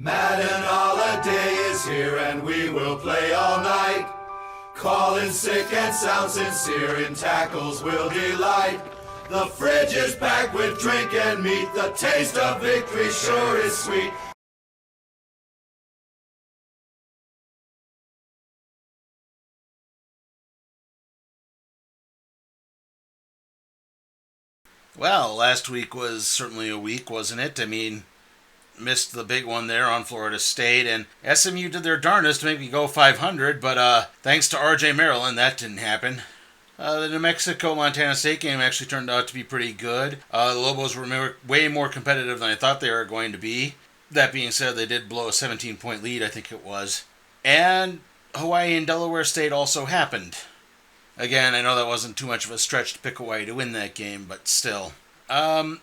Madden holiday is here and we will play all night. Calling sick and sound sincere, in tackles will delight. The fridge is packed with drink and meat, the taste of victory sure is sweet. Well, last week was certainly a week, wasn't it? I mean, missed the big one there on Florida State, and SMU did their darndest to make me go 500, but thanks to RJ Maryland, that didn't happen. The New Mexico-Montana State game actually turned out to be pretty good. The Lobos were way more competitive than I thought they were going to be. That being said, they did blow a 17-point lead, I think it was. And Hawaii and Delaware State also happened. Again, I know that wasn't too much of a stretch to pick Hawaii to win that game, but still.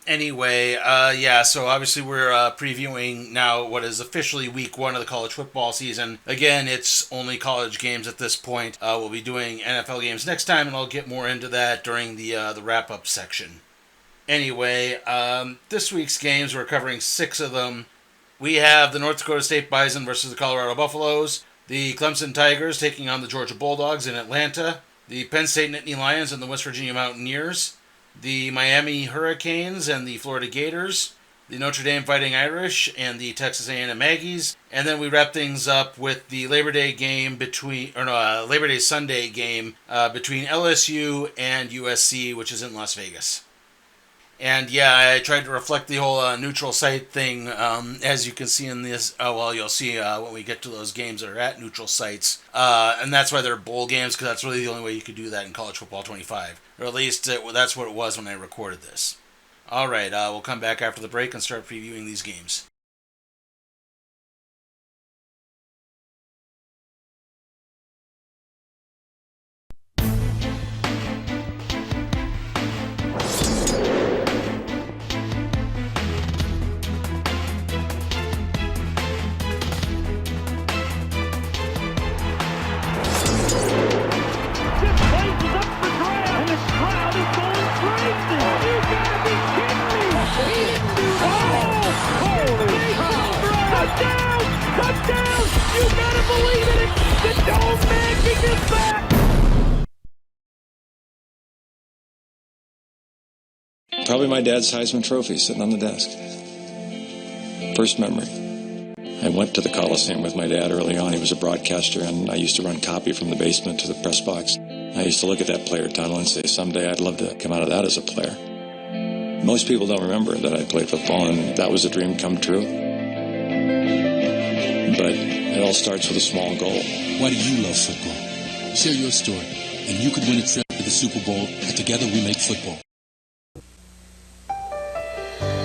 Anyway, so obviously we're previewing now what is officially week 1 of the college football season. Again, it's only college games at this point. We'll be doing NFL games next time, and I'll get more into that during the wrap-up section. Anyway, this week's games, we're covering 6 of them. We have the North Dakota State Bison versus the Colorado Buffaloes, the Clemson Tigers taking on the Georgia Bulldogs in Atlanta, the Penn State Nittany Lions and the West Virginia Mountaineers, the Miami Hurricanes and the Florida Gators, the Notre Dame Fighting Irish and the Texas A&M Aggies, and then we wrap things up with the Labor Day Sunday game between LSU and USC, which is in Las Vegas. And yeah, I tried to reflect the whole neutral site thing, as you can see in this. You'll see when we get to those games that are at neutral sites. And that's why they're bowl games, because that's really the only way you could do that in College Football 25. Or at least that's what it was when I recorded this. Alright, we'll come back after the break and start previewing these games. Probably my dad's Heisman Trophy sitting on the desk. First memory. I went to the Coliseum with my dad early on. He was a broadcaster, and I used to run copy from the basement to the press box. I used to look at that player tunnel and say, someday I'd love to come out of that as a player. Most people don't remember that I played football, and that was a dream come true. But it all starts with a small goal. Why do you love football? Share your story, and you could win a trip to the Super Bowl at Together We Make Football.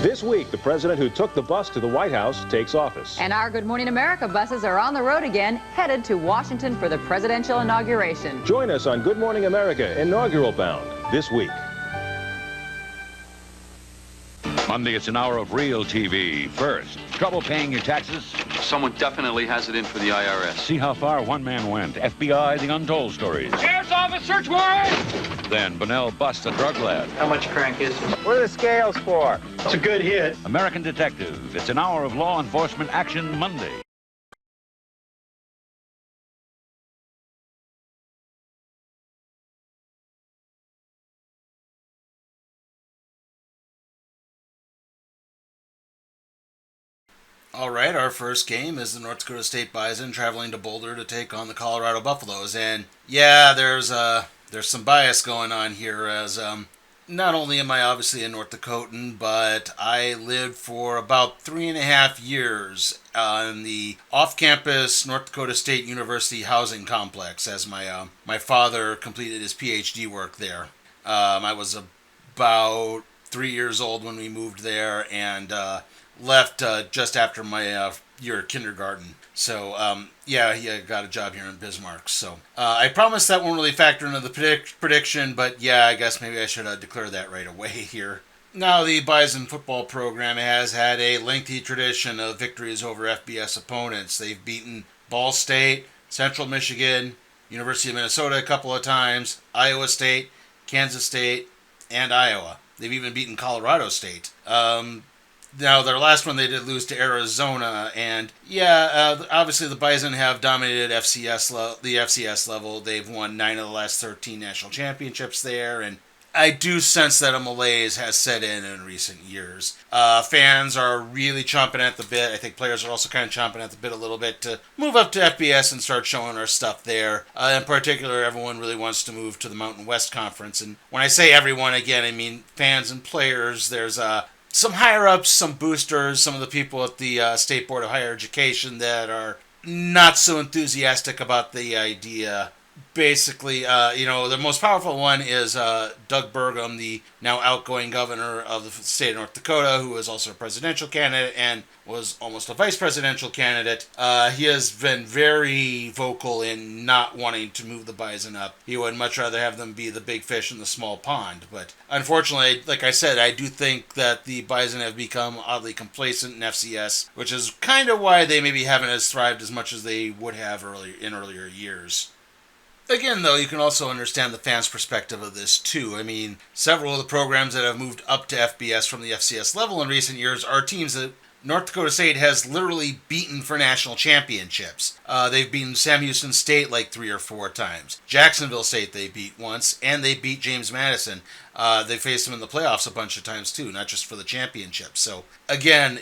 This week, the president who took the bus to the White House takes office. And our Good Morning America buses are on the road again, headed to Washington for the presidential inauguration. Join us on Good Morning America Inaugural Bound this week. Monday, it's an hour of real TV. First, trouble paying your taxes? Someone definitely has it in for the IRS. See how far one man went. FBI, the untold stories. Sheriff's office, search warrant! Then Bunnell busts a drug lab. How much crank is it? What are the scales for? It's a good hit. American Detective. It's an hour of law enforcement action Monday. Alright, our first game is the North Dakota State Bison traveling to Boulder to take on the Colorado Buffaloes. And yeah, there's some bias going on here, as not only am I obviously a North Dakotan, but I lived for about 3.5 years in the off-campus North Dakota State University housing complex, as my father completed his PhD work there. I was about 3 years old when we moved there, and left just after my year of kindergarten. So, he got a job here in Bismarck. So, I promise that won't really factor into the prediction, but yeah, I guess maybe I should declare that right away here. Now, the Bison football program has had a lengthy tradition of victories over FBS opponents. They've beaten Ball State, Central Michigan, University of Minnesota a couple of times, Iowa State, Kansas State, and Iowa. They've even beaten Colorado State. Now, their last one, they did lose to Arizona, and obviously the Bison have dominated the FCS level. They've won 9 of the last 13 national championships there, and I do sense that a malaise has set in recent years. Fans are really chomping at the bit. I think players are also kind of chomping at the bit a little bit to move up to FBS and start showing our stuff there. In particular, everyone really wants to move to the Mountain West Conference. And when I say everyone, again, I mean fans and players. There's some higher-ups, some boosters, some of the people at the State Board of Higher Education that are not so enthusiastic about the idea. Basically, the most powerful one is Doug Burgum, the now outgoing governor of the state of North Dakota, who is also a presidential candidate and was almost a vice presidential candidate. He has been very vocal in not wanting to move the Bison up. He would much rather have them be the big fish in the small pond. But unfortunately, like I said, I do think that the Bison have become oddly complacent in FCS, which is kind of why they maybe haven't thrived as much as they would have in earlier years. Again, though, you can also understand the fans' perspective of this, too. I mean, several of the programs that have moved up to FBS from the FCS level in recent years are teams that North Dakota State has literally beaten for national championships. They've beaten Sam Houston State like 3 or 4 times. Jacksonville State they beat once, and they beat James Madison. They faced them in the playoffs a bunch of times, too, not just for the championship. So, again,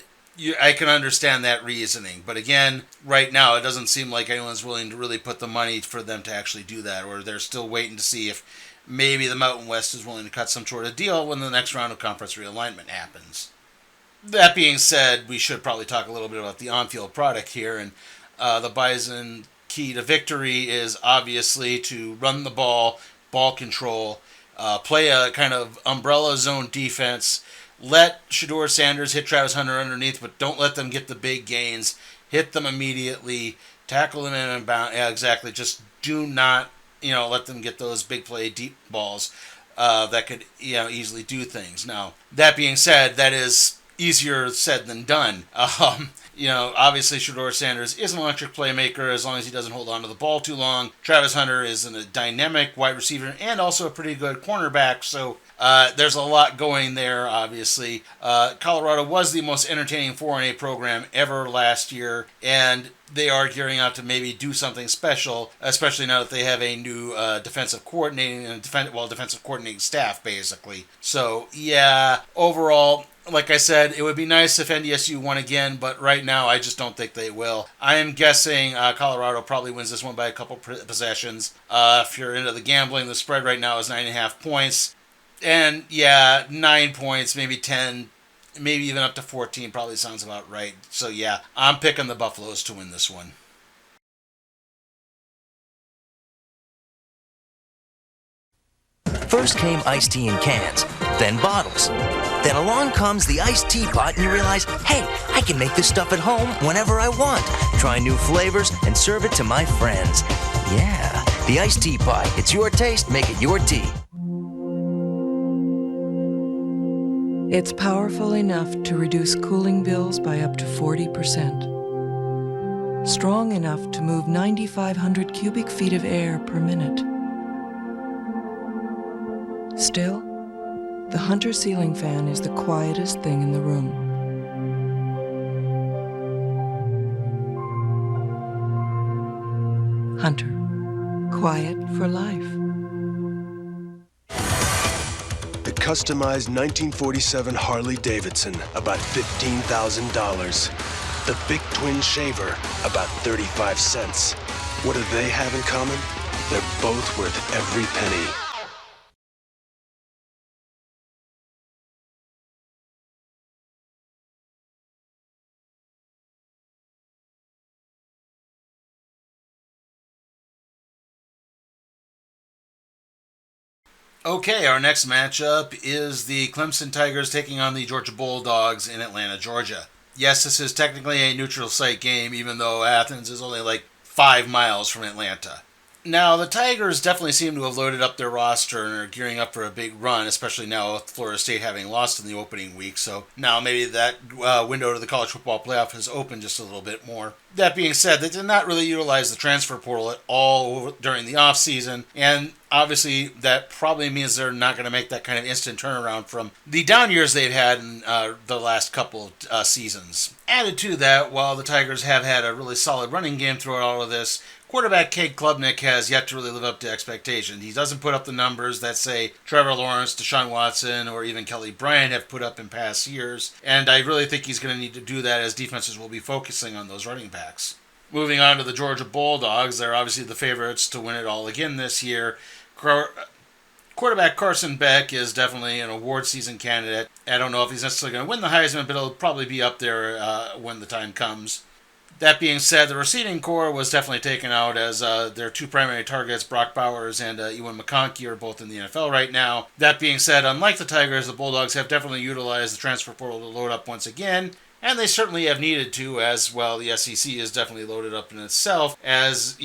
I can understand that reasoning. But again, right now, it doesn't seem like anyone's willing to really put the money for them to actually do that, or they're still waiting to see if maybe the Mountain West is willing to cut some sort of deal when the next round of conference realignment happens. That being said, we should probably talk a little bit about the on-field product here, and the Bison key to victory is obviously to run the ball control, play a kind of umbrella zone defense. Let Shedeur Sanders hit Travis Hunter underneath, but don't let them get the big gains. Hit them immediately. Tackle them in and bound. Yeah, exactly. Just do not, let them get those big play deep balls that could, easily do things. Now, that being said, that is easier said than done. Obviously Shedeur Sanders is an electric playmaker as long as he doesn't hold on to the ball too long. Travis Hunter is a dynamic wide receiver and also a pretty good cornerback, so there's a lot going there, obviously. Colorado was the most entertaining 4-A program ever last year, and they are gearing up to maybe do something special, especially now that they have a new defensive coordinating staff, basically. So, yeah, overall, like I said, it would be nice if NDSU won again, but right now I just don't think they will. I am guessing Colorado probably wins this one by a couple possessions. If you're into the gambling, the spread right now is 9.5 points. And, 9 points, maybe 10, maybe even up to 14 probably sounds about right. So, I'm picking the Buffaloes to win this one. First came iced tea in cans, then bottles. Then along comes the iced teapot and you realize, hey, I can make this stuff at home whenever I want. Try new flavors and serve it to my friends. Yeah, the iced teapot. It's your taste, make it your tea. It's powerful enough to reduce cooling bills by up to 40%. Strong enough to move 9,500 cubic feet of air per minute. Still, the Hunter ceiling fan is the quietest thing in the room. Hunter, quiet for life. The customized 1947 Harley-Davidson, about $15,000. The Big Twin Shaver, about 35 cents. What do they have in common? They're both worth every penny. Okay, our next matchup is the Clemson Tigers taking on the Georgia Bulldogs in Atlanta, Georgia. Yes, this is technically a neutral site game, even though Athens is only like 5 miles from Atlanta. Now, the Tigers definitely seem to have loaded up their roster and are gearing up for a big run, especially now with Florida State having lost in the opening week. So now maybe that window to the college football playoff has opened just a little bit more. That being said, they did not really utilize the transfer portal at all during the offseason, and obviously that probably means they're not going to make that kind of instant turnaround from the down years they've had in the last couple seasons. Added to that, while the Tigers have had a really solid running game throughout all of this, quarterback Cade Klubnik has yet to really live up to expectations. He doesn't put up the numbers that, say, Trevor Lawrence, Deshaun Watson, or even Kelly Bryant have put up in past years, and I really think he's going to need to do that as defenses will be focusing on those running backs. Moving on to the Georgia Bulldogs, they're obviously the favorites to win it all again this year. Quarterback Carson Beck is definitely an award season candidate. I don't know if he's necessarily going to win the Heisman, but he'll probably be up there when the time comes. That being said, the receiving core was definitely taken out as their two primary targets, Brock Bowers and Ewan McConkey, are both in the NFL right now. That being said, unlike the Tigers, the Bulldogs have definitely utilized the transfer portal to load up once again, and they certainly have needed to, as well. The SEC is definitely loaded up in itself, as,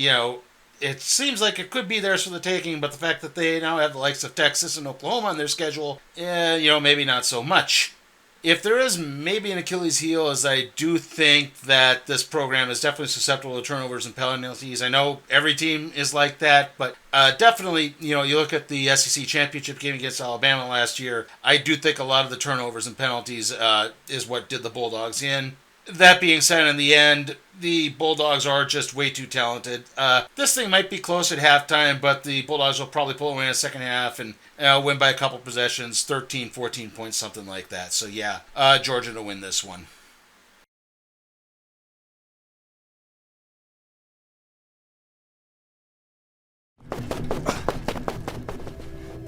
it seems like it could be theirs for the taking, but the fact that they now have the likes of Texas and Oklahoma on their schedule, maybe not so much. If there is maybe an Achilles heel, is I do think that this program is definitely susceptible to turnovers and penalties. I know every team is like that, but definitely, you look at the SEC championship game against Alabama last year, I do think a lot of the turnovers and penalties is what did the Bulldogs in. That being said, in the end, the Bulldogs are just way too talented. This thing might be close at halftime, but the Bulldogs will probably pull away in the second half and win by a couple possessions, 13, 14 points, something like that. So yeah, Georgia to win this one.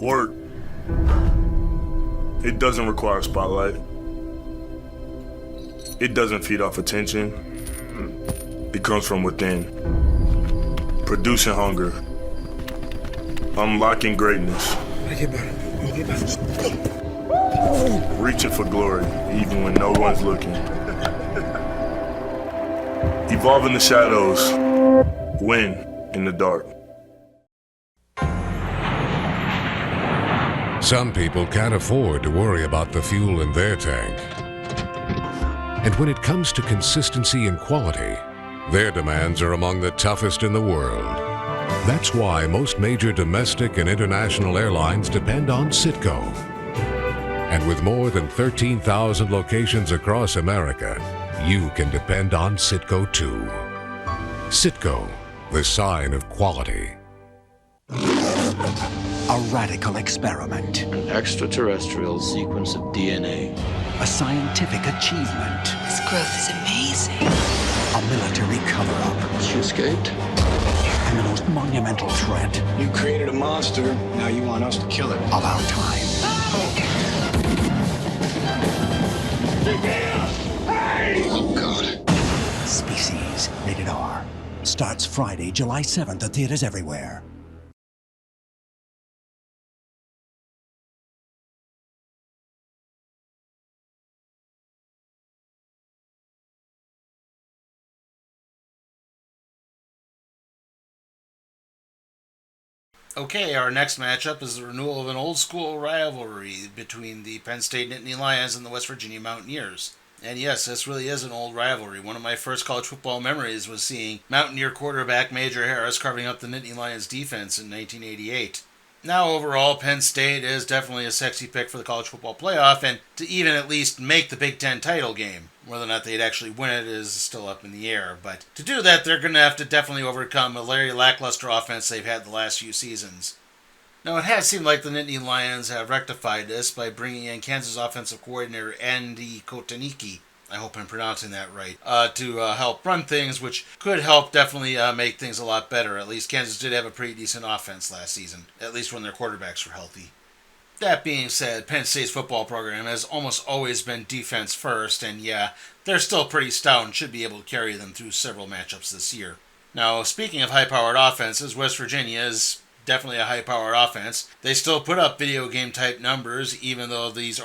Work. It doesn't require a spotlight. It doesn't feed off attention. It comes from within. Producing hunger. Unlocking greatness. Reaching for glory, even when no one's looking. Evolve in the shadows. Win in the dark. Some people can't afford to worry about the fuel in their tank. And when it comes to consistency and quality, their demands are among the toughest in the world. That's why most major domestic and international airlines depend on Citgo. And with more than 13,000 locations across America, you can depend on Citgo too. Citgo, the sign of quality. A radical experiment. An extraterrestrial sequence of DNA. A scientific achievement. This growth is amazing. A military cover-up. She escaped? And the most monumental threat. You created a monster, now you want us to kill it. Of our time. Oh, God. Species, rated R. Starts Friday, July 7th at theaters everywhere. Okay, our next matchup is the renewal of an old-school rivalry between the Penn State Nittany Lions and the West Virginia Mountaineers. And yes, this really is an old rivalry. One of my first college football memories was seeing Mountaineer quarterback Major Harris carving up the Nittany Lions defense in 1988. Now, overall, Penn State is definitely a sexy pick for the college football playoff, and to even at least make the Big Ten title game. Whether or not they'd actually win it is still up in the air, but to do that, they're going to have to definitely overcome a very lackluster offense they've had the last few seasons. Now, it has seemed like the Nittany Lions have rectified this by bringing in Kansas offensive coordinator Andy Kotelnicki, I hope I'm pronouncing that right, to help run things, which could help definitely make things a lot better. At least Kansas did have a pretty decent offense last season, at least when their quarterbacks were healthy. That being said, Penn State's football program has almost always been defense first, and yeah, they're still pretty stout and should be able to carry them through several matchups this year. Now, speaking of high-powered offenses, West Virginia is definitely a high-powered offense. They still put up video game type numbers, even though this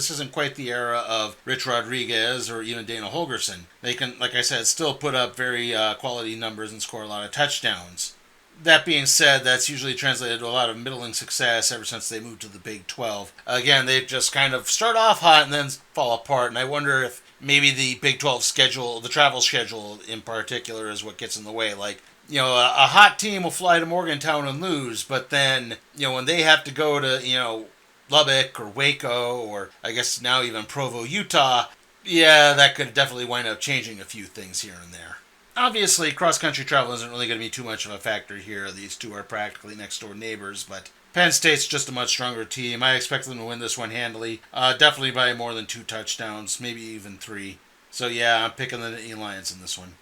isn't quite the era of Rich Rodriguez or even Dana Holgerson. They can, like I said, still put up very quality numbers and score a lot of touchdowns. That being said, that's usually translated to a lot of middling success ever since they moved to the Big 12. Again, they just kind of start off hot and then fall apart, and I wonder if maybe the Big 12 schedule, the travel schedule in particular, is what gets in the way. Like, a hot team will fly to Morgantown and lose, but then, when they have to go to, Lubbock or Waco or I guess now even Provo, Utah, yeah, that could definitely wind up changing a few things here and there. Obviously, cross-country travel isn't really going to be too much of a factor here. These two are practically next-door neighbors, but Penn State's just a much stronger team. I expect them to win this one handily. Definitely by more than 2 touchdowns, maybe even 3. So yeah, I'm picking the Nittany Lions in this one.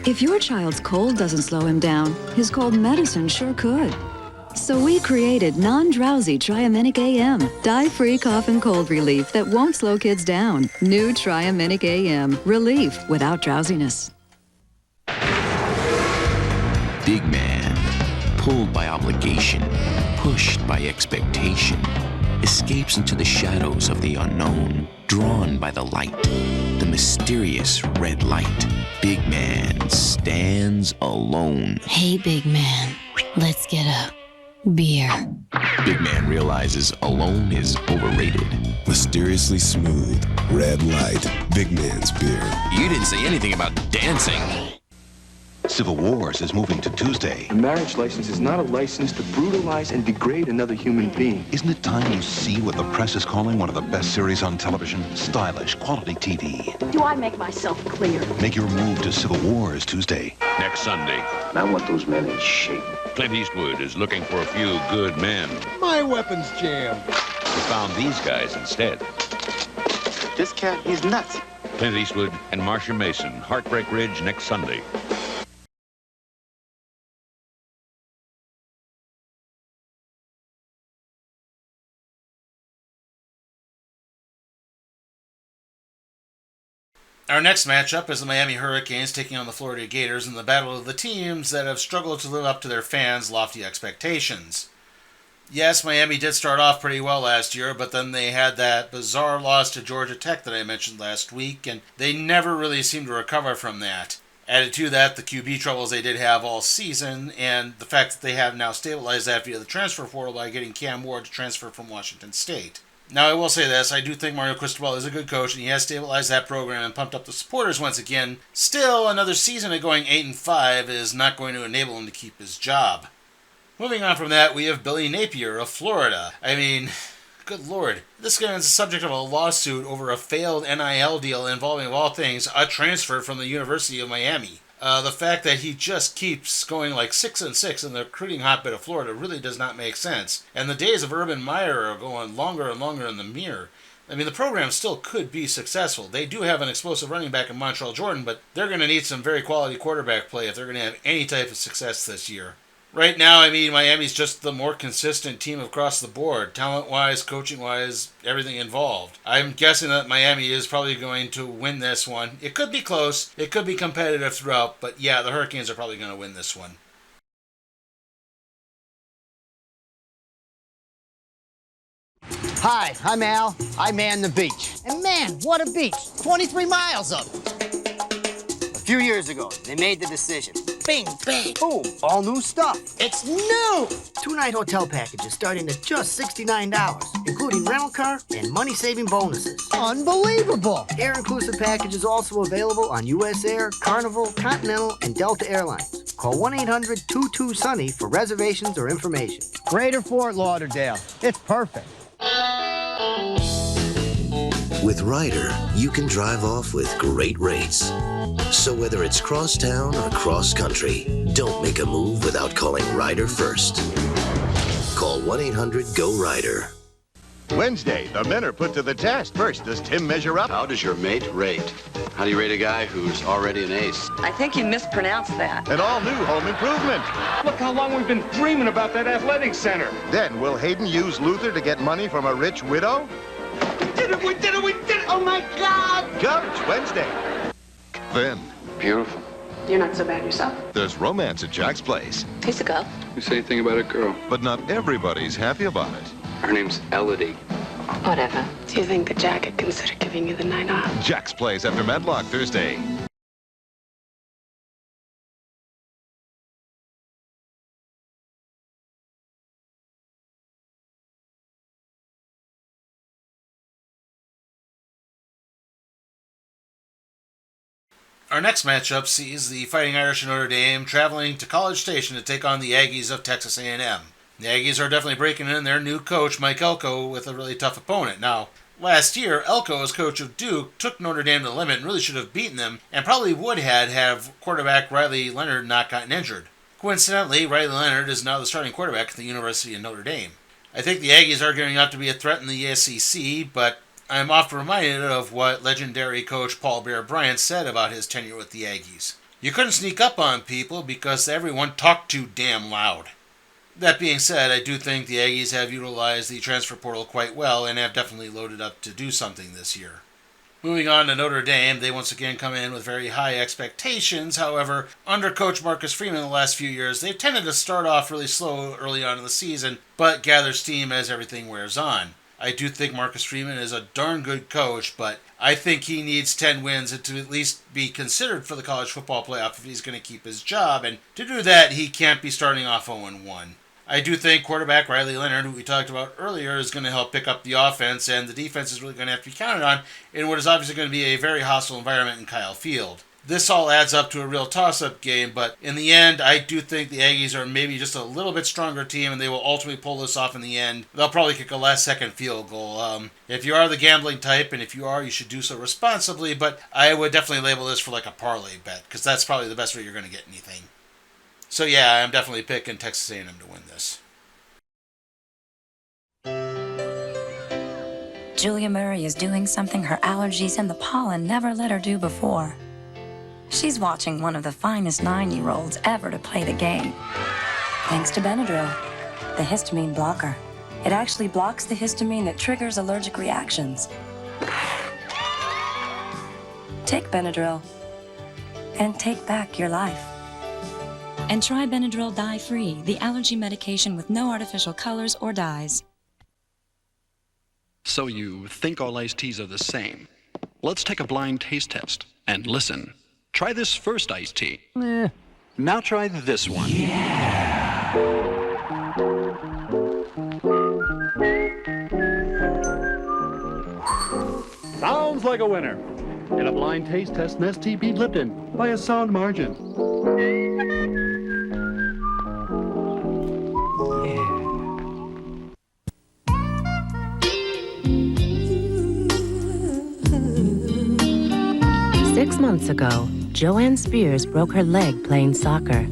If your child's cold doesn't slow him down, his cold medicine sure could. So we created non-drowsy Triaminic AM, dye-free cough and cold relief that won't slow kids down. New Triaminic AM, relief without drowsiness. Big man, pulled by obligation, pushed by expectation, escapes into the shadows of the unknown, drawn by the light, the mysterious red light. Big man stands alone. Hey, big man, let's get a beer. Big man realizes alone is overrated. Mysteriously smooth, red light, big man's beer. You didn't say anything about dancing. Civil Wars is moving to Tuesday. A marriage license is not a license to brutalize and degrade another human being. Isn't it time you see what the press is calling one of the best series on television? Stylish, quality TV. Do I make myself clear? Make your move to Civil Wars Tuesday. Next Sunday. I want those men in shape. Clint Eastwood is looking for a few good men. My weapon's jammed. He found these guys instead. This cat, he's nuts. Clint Eastwood and Marcia Mason, Heartbreak Ridge, next Sunday. Our next matchup is the Miami Hurricanes taking on the Florida Gators in the battle of the teams that have struggled to live up to their fans' lofty expectations. Yes, Miami did start off pretty well last year, but then they had that bizarre loss to Georgia Tech that I mentioned last week, and they never really seemed to recover from that. Added to that, the QB troubles they did have all season, and the fact that they have now stabilized that via the transfer portal by getting Cam Ward to transfer from Washington State. Now, I will say this, I do think Mario Cristobal is a good coach, and he has stabilized that program and pumped up the supporters once again. Still, another season of going 8-5 is not going to enable him to keep his job. Moving on from that, we have Billy Napier of Florida. I mean, good lord. This guy is the subject of a lawsuit over a failed NIL deal involving, of all things, a transfer from the University of Miami. The fact that he just keeps going like 6-6 in the recruiting hotbed of Florida really does not make sense. And the days of Urban Meyer are going longer and longer in the mirror. I mean, the program still could be successful. They do have an explosive running back in Montreal Jordan, but they're going to need some very quality quarterback play if they're going to have any type of success this year. Right now, I mean, Miami's just the more consistent team across the board, talent-wise, coaching-wise, everything involved. I'm guessing that Miami is probably going to win this one. It could be close, it could be competitive throughout, but yeah, the Hurricanes are probably going to win this one. Hi, I'm Al. I man the beach. And man, what a beach. 23 miles of it. A few years ago, they made the decision. Bing, bang, boom, all new stuff. It's new! 2-night hotel packages starting at just $69, including rental car and money-saving bonuses. Unbelievable! Air-inclusive packages also available on US Air, Carnival, Continental, and Delta Airlines. Call 1-800-22-SUNNY for reservations or information. Greater Fort Lauderdale. It's perfect. With Ryder, you can drive off with great rates. So whether it's cross-town or cross-country, don't make a move without calling Ryder first. Call 1-800-GO-RYDER. Wednesday, the men are put to the test. First, does Tim measure up? How does your mate rate? How do you rate a guy who's already an ace? I think you mispronounced that. An all-new home improvement. Look how long we've been dreaming about that athletic center. Then, will Hayden use Luther to get money from a rich widow? We did it! Oh, my God! Coverage Wednesday. Then, beautiful. You're not so bad yourself. There's romance at Jack's place. He's a girl. You say anything about a girl? But not everybody's happy about it. Her name's Elodie. Whatever. Do you think that Jack could consider giving you the night off? Jack's place after Medlock Thursday. Our next matchup sees the Fighting Irish of Notre Dame traveling to College Station to take on the Aggies of Texas A&M. The Aggies are definitely breaking in their new coach, Mike Elko, with a really tough opponent. Now, last year, Elko, as coach of Duke, took Notre Dame to the limit and really should have beaten them, and probably would have quarterback Riley Leonard not gotten injured. Coincidentally, Riley Leonard is now the starting quarterback at the University of Notre Dame. I think the Aggies are gearing up to be a threat in the SEC, but I'm often reminded of what legendary coach Paul Bear Bryant said about his tenure with the Aggies. You couldn't sneak up on people because everyone talked too damn loud. That being said, I do think the Aggies have utilized the transfer portal quite well and have definitely loaded up to do something this year. Moving on to Notre Dame, they once again come in with very high expectations. However, under Coach Marcus Freeman the last few years, they've tended to start off really slow early on in the season, but gather steam as everything wears on. I do think Marcus Freeman is a darn good coach, but I think he needs 10 wins to at least be considered for the college football playoff if he's going to keep his job, and to do that, he can't be starting off 0-1. I do think quarterback Riley Leonard, who we talked about earlier, is going to help pick up the offense, and the defense is really going to have to be counted on in what is obviously going to be a very hostile environment in Kyle Field. This all adds up to a real toss-up game, but in the end, I do think the Aggies are maybe just a little bit stronger team, and they will ultimately pull this off in the end. They'll probably kick a last-second field goal. If you are the gambling type, and if you are, you should do so responsibly, but I would definitely label this for like a parlay bet, because that's probably the best way you're going to get anything. So yeah, I'm definitely picking Texas A&M to win this. Julia Murray is doing something her allergies and the pollen never let her do before. She's watching one of the finest 9-year-olds ever to play the game. Thanks to Benadryl, the histamine blocker. It actually blocks the histamine that triggers allergic reactions. Take Benadryl and take back your life. And try Benadryl Dye-Free, the allergy medication with no artificial colors or dyes. So you think all iced teas are the same? Let's take a blind taste test and listen. Try this first iced tea. Now try this one. Yeah. Sounds like a winner. In a blind taste test, Nestea beat Lipton by a sound margin. 6 months ago, Joanne Spears broke her leg playing soccer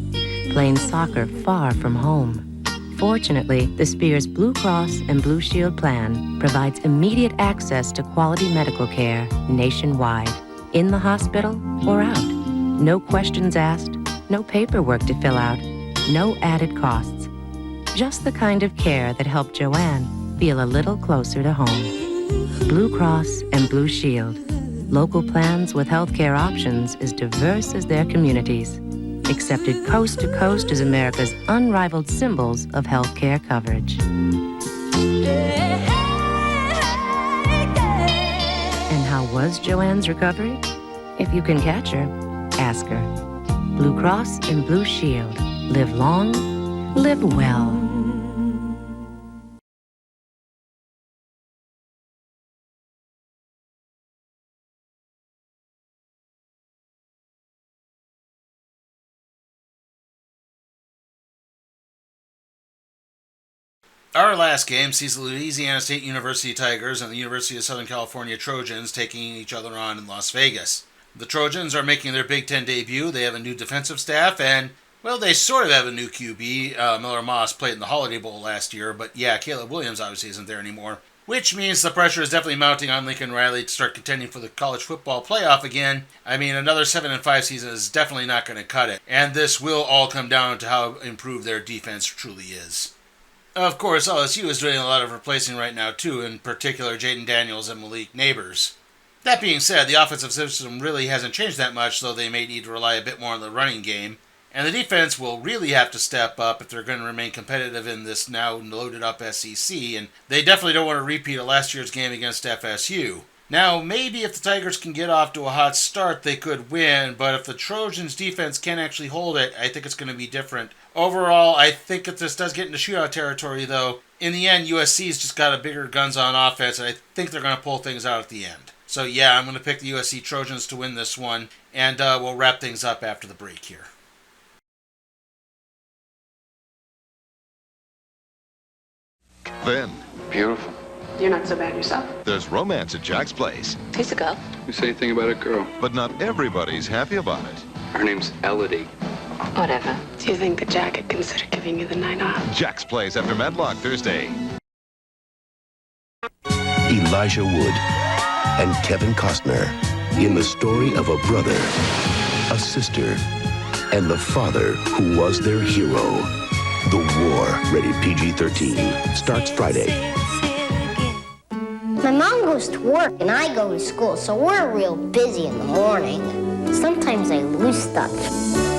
far from home. Fortunately, the Spears Blue Cross and Blue Shield plan provides immediate access to quality medical care nationwide, in the hospital or out. No questions asked, no paperwork to fill out, no added costs. Just the kind of care that helped Joanne feel a little closer to home. Blue Cross and Blue Shield. Local plans with healthcare options as diverse as their communities. Accepted coast to coast as America's unrivaled symbols of healthcare coverage. And how was Joanne's recovery? If you can catch her, ask her. Blue Cross and Blue Shield. Live long, live well. Our last game sees the Louisiana State University Tigers and the University of Southern California Trojans taking each other on in Las Vegas. The Trojans are making their Big Ten debut. They have a new defensive staff, and, well, they sort of have a new QB. Miller Moss played in the Holiday Bowl last year, but yeah, Caleb Williams obviously isn't there anymore. Which means the pressure is definitely mounting on Lincoln Riley to start contending for the college football playoff again. I mean, another 7-5 season is definitely not going to cut it, and this will all come down to how improved their defense truly is. Of course, LSU is doing a lot of replacing right now, too, in particular Jaden Daniels and Malik Neighbors. That being said, the offensive system really hasn't changed that much, so they may need to rely a bit more on the running game. And the defense will really have to step up if they're going to remain competitive in this now loaded-up SEC, and they definitely don't want to repeat of last year's game against FSU. Now, maybe if the Tigers can get off to a hot start, they could win, but if the Trojans' defense can actually hold it, I think it's going to be different. Overall, I think if this does get into shootout territory, though, in the end, USC's just got a bigger guns on offense, and I think they're going to pull things out at the end. So yeah, I'm going to pick the USC Trojans to win this one, and we'll wrap things up after the break here. Then, Beautiful. You're not so bad yourself. there's romance at Jack's place. He's a girl. You say anything about a girl? But not everybody's happy about it. Her name's Elodie. Whatever. Do you think that Jack could consider giving you the night off? Jack's place after Medlock Thursday. Elijah Wood and Kevin Costner in the story of a brother, a sister, and the father who was their hero. The War, rated PG-13, starts Friday. My mom goes to work and I go to school, so we're real busy in the morning. Sometimes I lose stuff,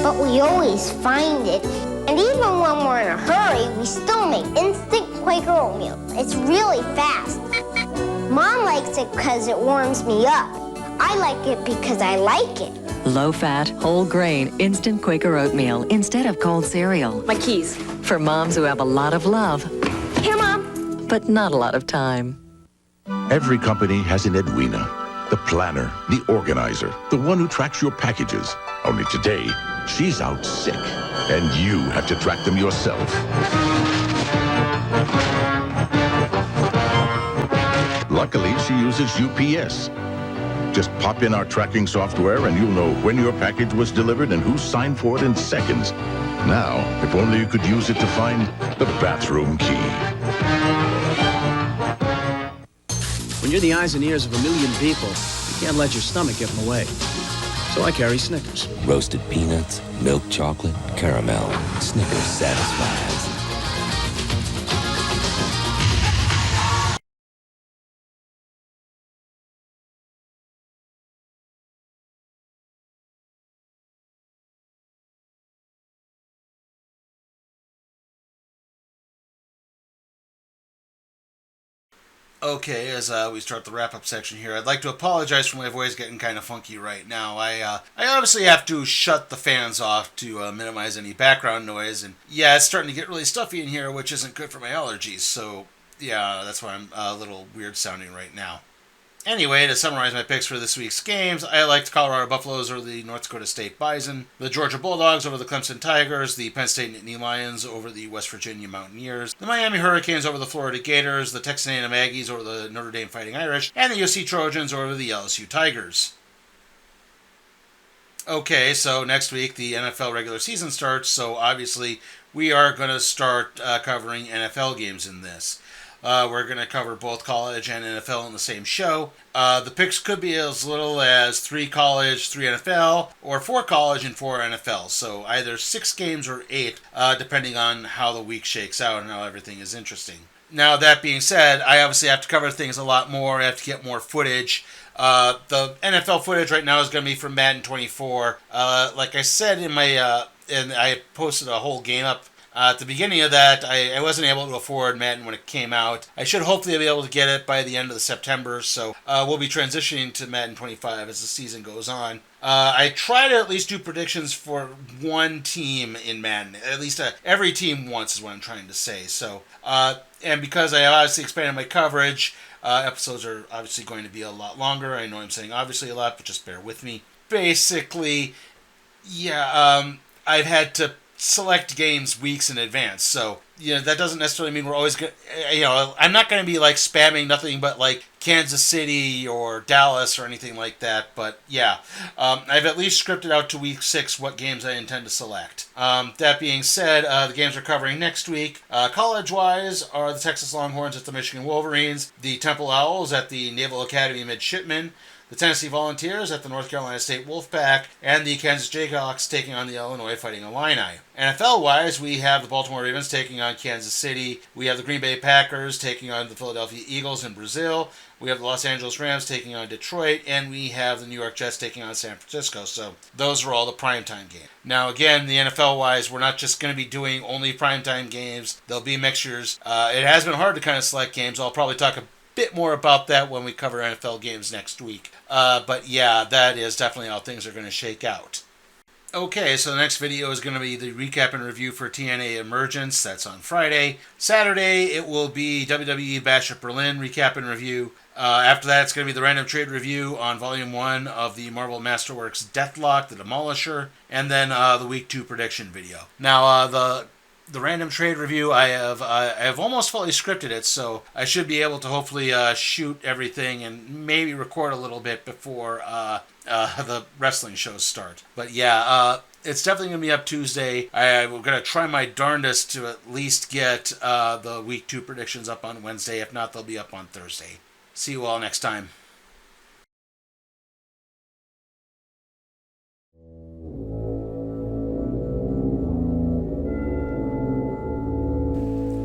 but we always find it. And even when we're in a hurry, we still make instant Quaker oatmeal. It's really fast. Mom likes it because it warms me up. I like it because I like it. Low-fat, whole-grain, instant Quaker oatmeal instead of cold cereal. My keys. For moms who have a lot of love, Here, Mom. but not a lot of time. Every company has an Edwina, the planner, the organizer, the one who tracks your packages. Only today, she's out sick, and you have to track them yourself. Luckily, she uses UPS. Just pop in our tracking software and you'll know when your package was delivered and who signed for it in seconds. Now, if only you could use it to find the bathroom key. When you're the eyes and ears of a million people, you can't let your stomach get in the way. So I carry Snickers. Roasted peanuts, milk chocolate, caramel. Snickers satisfies. Okay, as we start the wrap-up section here, I'd like to apologize for my voice getting kind of funky right now. I obviously have to shut the fans off to minimize any background noise, and yeah, it's starting to get really stuffy in here, which isn't good for my allergies, so yeah, that's why I'm a little weird sounding right now. Anyway, to summarize my picks for this week's games, I liked Colorado Buffaloes over the North Dakota State Bison, the Georgia Bulldogs over the Clemson Tigers, the Penn State Nittany Lions over the West Virginia Mountaineers, the Miami Hurricanes over the Florida Gators, the Texas A&M Aggies over the Notre Dame Fighting Irish, and the USC Trojans over the LSU Tigers. Okay, so next week the NFL regular season starts, so obviously we are going to start covering NFL games in this. We're going to cover both college and NFL in the same show. The picks could be as little as 3 college, 3 NFL, or 4 college and 4 NFL. So either 6 games or 8, depending on how the week shakes out and how everything is interesting. Now, that being said, I obviously have to cover things a lot more. I have to get more footage. The NFL footage right now is going to be from Madden 24. Like I said in my, and I posted a whole game up. At the beginning of that, I wasn't able to afford Madden when it came out. I should hopefully be able to get it by the end of the September, so we'll be transitioning to Madden 25 as the season goes on. I try to at least do predictions for one team in Madden. At least every team once is what I'm trying to say. So, and because I obviously expanded my coverage, episodes are obviously going to be a lot longer. I know I'm saying obviously a lot, but just bear with me. Basically, yeah, I've had to select games weeks in advance, so that doesn't necessarily mean we're always going to, I'm not going to be like spamming nothing but like Kansas City or Dallas or anything like that, but yeah, I've at least scripted out to week 6 what games I intend to select. That being said, the games we're covering next week, college-wise, are the Texas Longhorns at the Michigan Wolverines, the Temple Owls at the Naval Academy Midshipmen, the Tennessee Volunteers at the North Carolina State Wolfpack, and the Kansas Jayhawks taking on the Illinois Fighting Illini. NFL-wise, we have the Baltimore Ravens taking on Kansas City. We have the Green Bay Packers taking on the Philadelphia Eagles in Brazil. We have the Los Angeles Rams taking on Detroit, and we have the New York Jets taking on San Francisco. So those are all the primetime games. Now, again, the NFL-wise, we're not just going to be doing only primetime games. There'll be mixtures. It has been hard to kind of select games. I'll probably talk a bit more about that when we cover NFL games next week. But yeah, that is definitely how things are going to shake out. Okay, so the next video is going to be the recap and review for TNA Emergence. That's on Friday. Saturday, it will be WWE Bash at Berlin recap and review. After that, it's going to be the random trade review on Volume 1 of the Marvel Masterworks Deathlock, the Demolisher, and then the Week 2 prediction video. Now, the random trade review, I have almost fully scripted it, so I should be able to hopefully shoot everything and maybe record a little bit before the wrestling shows start. But yeah, it's definitely going to be up Tuesday. I'm going to try my darndest to at least get the Week 2 predictions up on Wednesday. If not, they'll be up on Thursday. See you all next time.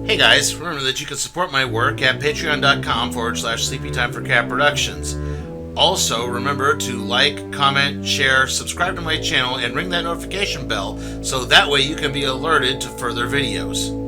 Hey guys, remember that you can support my work at patreon.com/sleepytimeforcat productions. Also, remember to like, comment, share, subscribe to my channel, and ring that notification bell so that way you can be alerted to further videos.